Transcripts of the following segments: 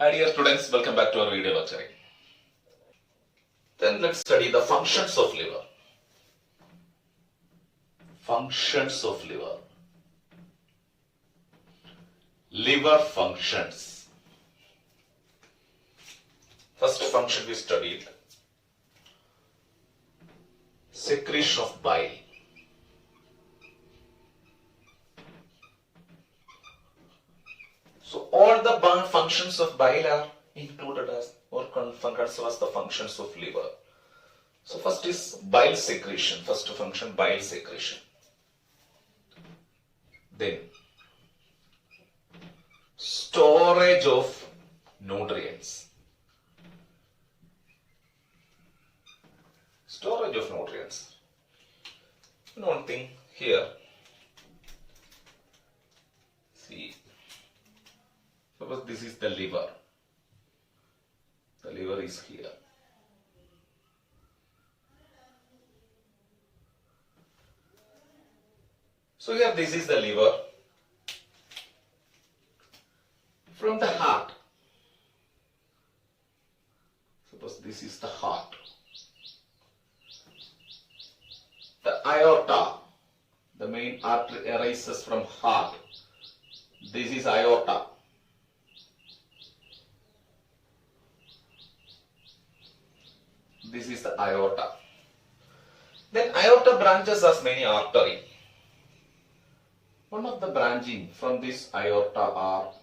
Hi dear students, welcome back to our video lecture. Then let's study the functions of liver. Functions of liver. Liver functions. First function we studied, secretion of bile. So all the functions of bile are included as or considered as the functions of liver. So first is bile secretion. First function, bile secretion. Then storage of nutrients. Storage of nutrients. One thing here. See, suppose this is the liver. The liver is here. So here this is the liver. From the heart, suppose this is the heart. The aorta, the main artery arises from heart. This is aorta. This is the aorta. Then aorta branches as many arteries. One of the branching from this aorta are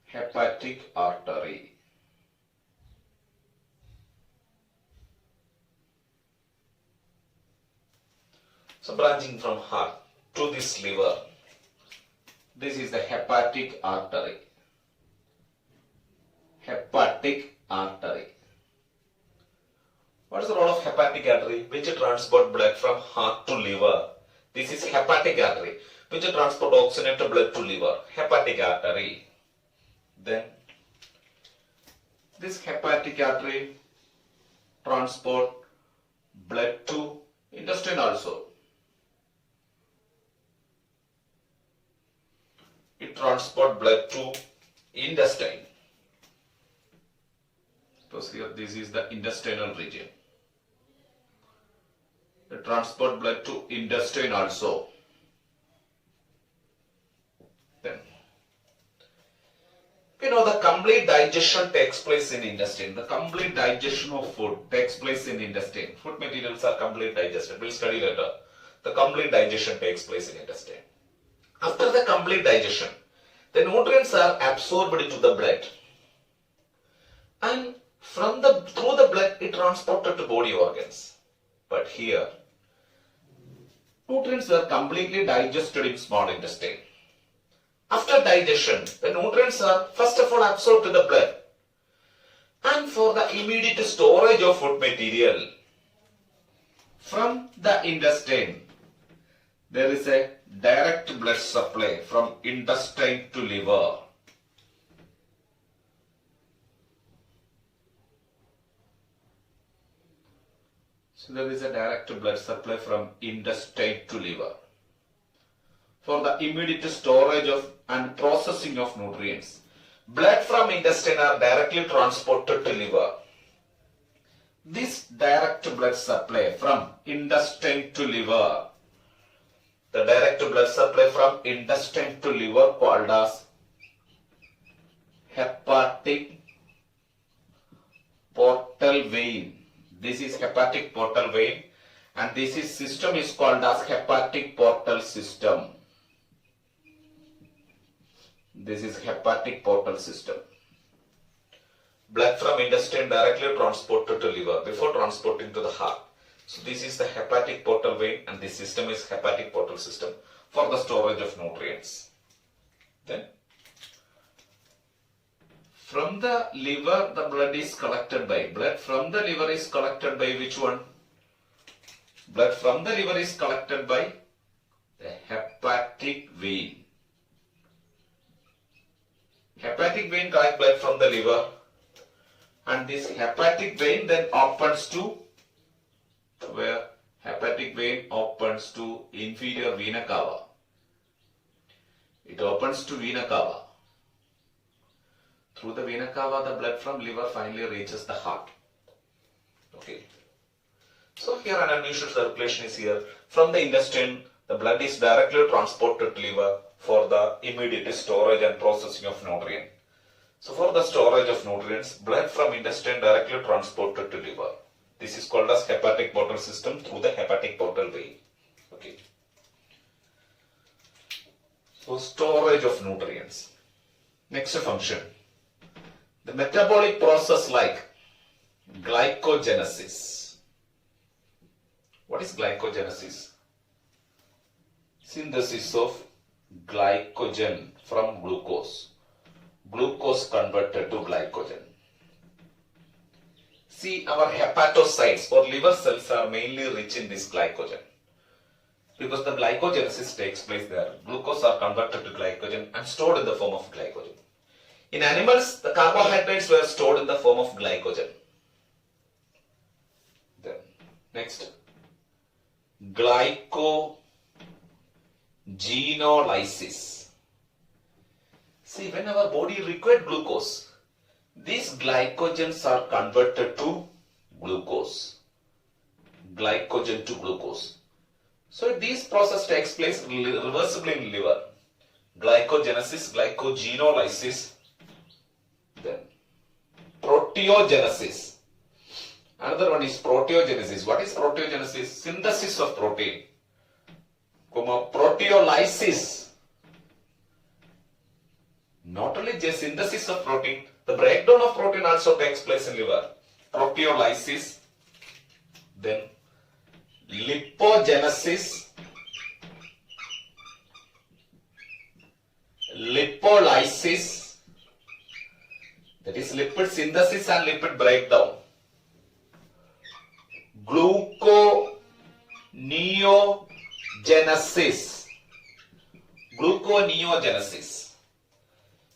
hepatic artery. So branching from heart to this liver. This is the hepatic artery. Hepatic artery. What is the role of hepatic artery? Which transport blood from heart to liver. This is hepatic artery. Which transport oxygenated blood to liver. Hepatic artery. Then this hepatic artery transport blood to intestine also. It transport blood to intestine. Because here this is the intestinal region. It transport blood to intestine also. Then you know the complete digestion takes place in intestine. The complete digestion of food takes place in intestine. Food materials are complete digested. We'll study later. The complete digestion takes place in intestine. After the complete digestion, the nutrients are absorbed into the blood, and through the blood it transported to body organs. But here, nutrients were completely digested in small intestine. After digestion, the nutrients are first of all absorbed to the blood, and for the immediate storage of food material from the intestine, there is a direct blood supply from intestine to liver. So there is a direct blood supply from intestine to liver for the immediate storage of and processing of nutrients. Blood from intestine are directly transported to liver. This direct blood supply from intestine to liver, the direct blood supply from intestine to liver called as hepatic portal vein. This is hepatic portal vein, and this system is called as hepatic portal system. This is hepatic portal system. Blood from intestine directly transported to liver before transporting to the heart. So this is the hepatic portal vein, and this system is hepatic portal system for the storage of nutrients. Then from the liver the blood is collected by, blood from the liver is collected by which one? Blood from the liver is collected by the hepatic vein. Hepatic vein collects blood from the liver, and this hepatic vein then opens to where Hepatic vein opens to inferior vena cava. It opens to vena cava. Through the vena cava, the blood from liver finally reaches the heart. Okay. So here an unusual circulation is here. From the intestine, the blood is directly transported to liver for the immediate storage and processing of nutrient. So for the storage of nutrients, blood from intestine directly transported to liver. This is called as hepatic portal system through the hepatic portal vein. Okay. So storage of nutrients. Next function. The metabolic process like glycogenesis. What is glycogenesis? Synthesis of glycogen from glucose. Glucose converted to glycogen. See, our hepatocytes or liver cells are mainly rich in this glycogen. Because the glycogenesis takes place there. Glucose are converted to glycogen and stored in the form of glycogen. In animals, the carbohydrates were stored in the form of glycogen. Then, next, glycogenolysis. See, when our body required glucose, these glycogens are converted to glucose. Glycogen to glucose. So, this process takes place reversibly in liver. Glycogenesis, glycogenolysis, then proteogenesis. Another one is proteogenesis. What is proteogenesis? Synthesis of protein. Proteolysis. Not only just synthesis of protein, the breakdown of protein also takes place in liver. Proteolysis, then lipogenesis, lipolysis, that is lipid synthesis and lipid breakdown. Gluconeogenesis. Gluconeogenesis.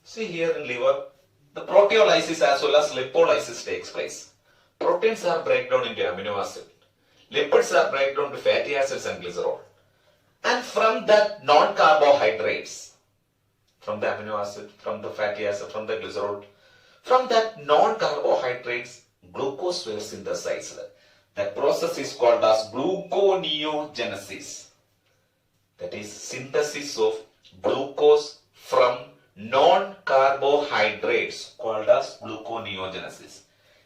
See here in liver, the proteolysis as well as lipolysis takes place. Proteins are breakdown into amino acid. Lipids are breakdown to fatty acids and glycerol. And from that non-carbohydrates, from the amino acid, from the fatty acid, from the glycerol, from that non-carbohydrates, glucose were synthesized. That process is called as gluconeogenesis. That is synthesis of glucose from non-carbohydrates called as gluconeogenesis,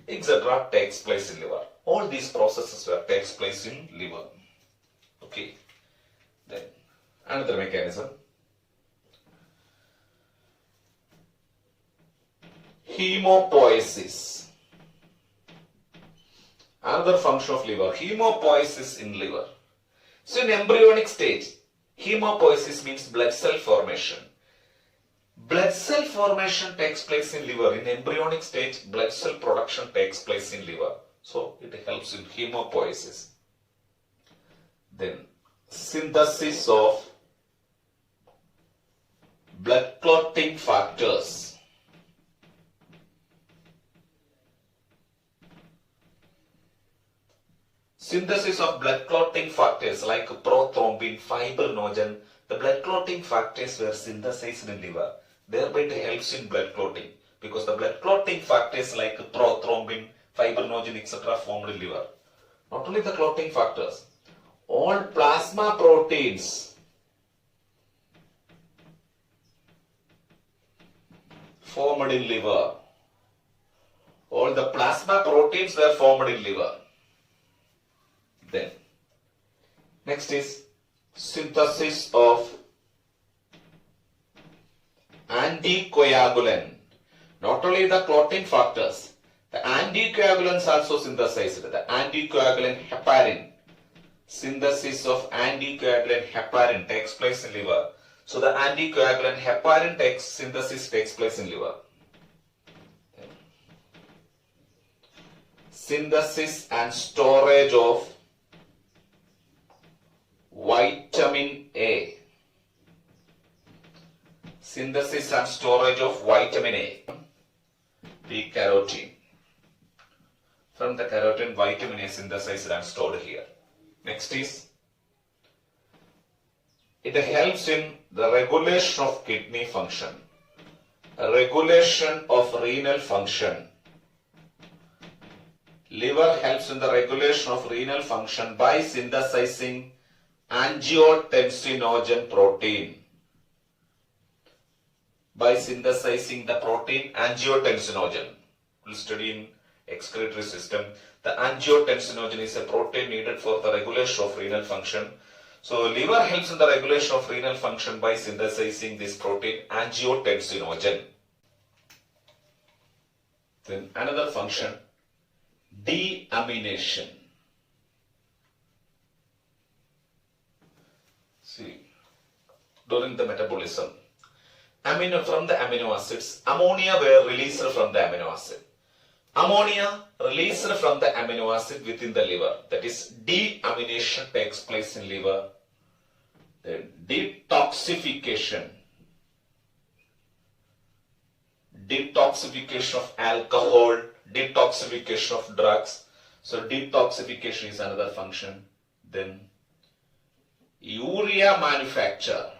etc. takes place in liver. All these processes takes place in liver. Okay. Then another mechanism. Hemopoiesis. Another function of liver. Hemopoiesis in liver. So in embryonic stage, hemopoiesis means blood cell formation. Blood cell formation takes place in liver. In embryonic stage, blood cell production takes place in liver. So it helps in hemopoiesis. Then synthesis of blood clotting factors. Synthesis of blood clotting factors like prothrombin, fibrinogen. The blood clotting factors were synthesized in liver. Thereby it helps in blood clotting because the blood clotting factors like prothrombin, fibrinogen, etc. formed in liver. Not only the clotting factors, all plasma proteins formed in liver. All the plasma proteins were formed in liver. Then, next is synthesis of anticoagulant. Not only the clotting factors, the anticoagulants also synthesized. The anticoagulant heparin. Synthesis of anticoagulant heparin takes place in liver. So the anticoagulant heparin synthesis takes place in liver. Synthesis and storage of vitamin A. Synthesis and storage of vitamin A. P-carotene. From the carotene, vitamin A synthesized and stored here. Next is, it helps in the regulation of kidney function, regulation of renal function. Liver helps in the regulation of renal function by synthesizing angiotensinogen protein. By synthesizing the protein angiotensinogen. We'll study in excretory system. The angiotensinogen is a protein needed for the regulation of renal function. So liver helps in the regulation of renal function by synthesizing this protein angiotensinogen. Then another function, deamination. See, during the metabolism, from the amino acids, ammonia were released from the amino acid. Ammonia released from the amino acid within the liver. That is, deamination takes place in liver. Then detoxification. Detoxification of alcohol, detoxification of drugs. So detoxification is another function. Then urea manufacture.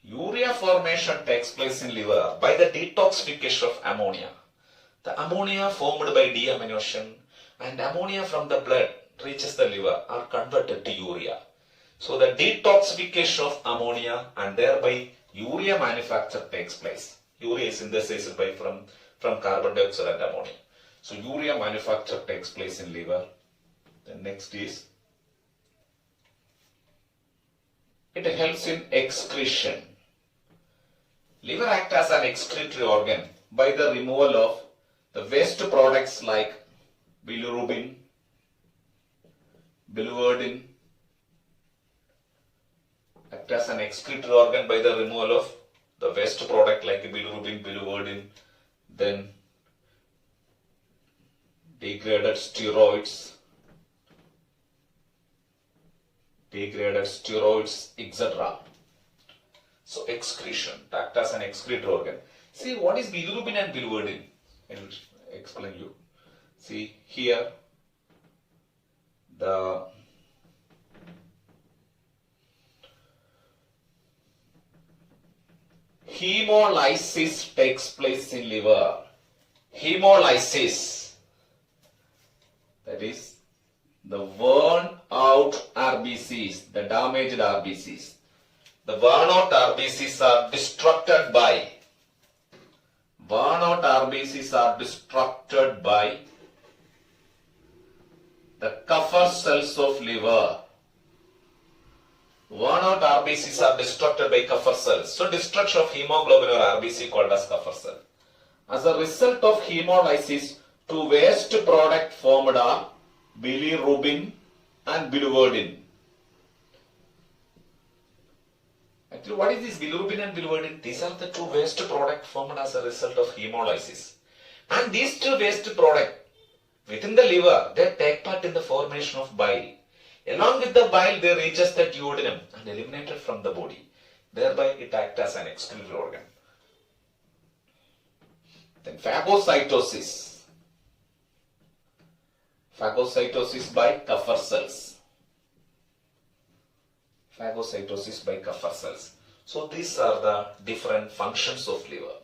Urea formation takes place in liver by the detoxification of ammonia. The ammonia formed by deamination and ammonia from the blood reaches the liver are converted to urea. So the detoxification of ammonia and thereby urea manufacture takes place. Urea is synthesized by from carbon dioxide and ammonia. So urea manufacture takes place in liver. The next is, it helps in excretion. Liver acts as an excretory organ by the removal of the waste products like bilirubin, biliverdin. Act as an excretory organ by the removal of the waste product like bilirubin, biliverdin, then degraded steroids, etc. So excretion, act as an excretory organ. See, what is bilirubin and biliverdin? I will explain you. See here, the hemolysis takes place in liver. Hemolysis, that is the worn out RBCs, the damaged RBCs. The worn out RBCs are destructed by the Kupffer cells of liver. Worn out RBCs are destructed by Kupffer cells. So destruction of hemoglobin or RBC called as Kupffer cell. As a result of hemolysis, two waste product formed are bilirubin and biliverdin. Actually, what is this bilirubin and biliverdin? These are the two waste products formed as a result of hemolysis. And these two waste products within the liver, they take part in the formation of bile. Along with the bile, they reaches the duodenum and eliminated from the body. Thereby, it acts as an excretory organ. Then phagocytosis. Phagocytosis by Kupffer cells. Phagocytosis by Kupffer cells. So these are the different functions of liver.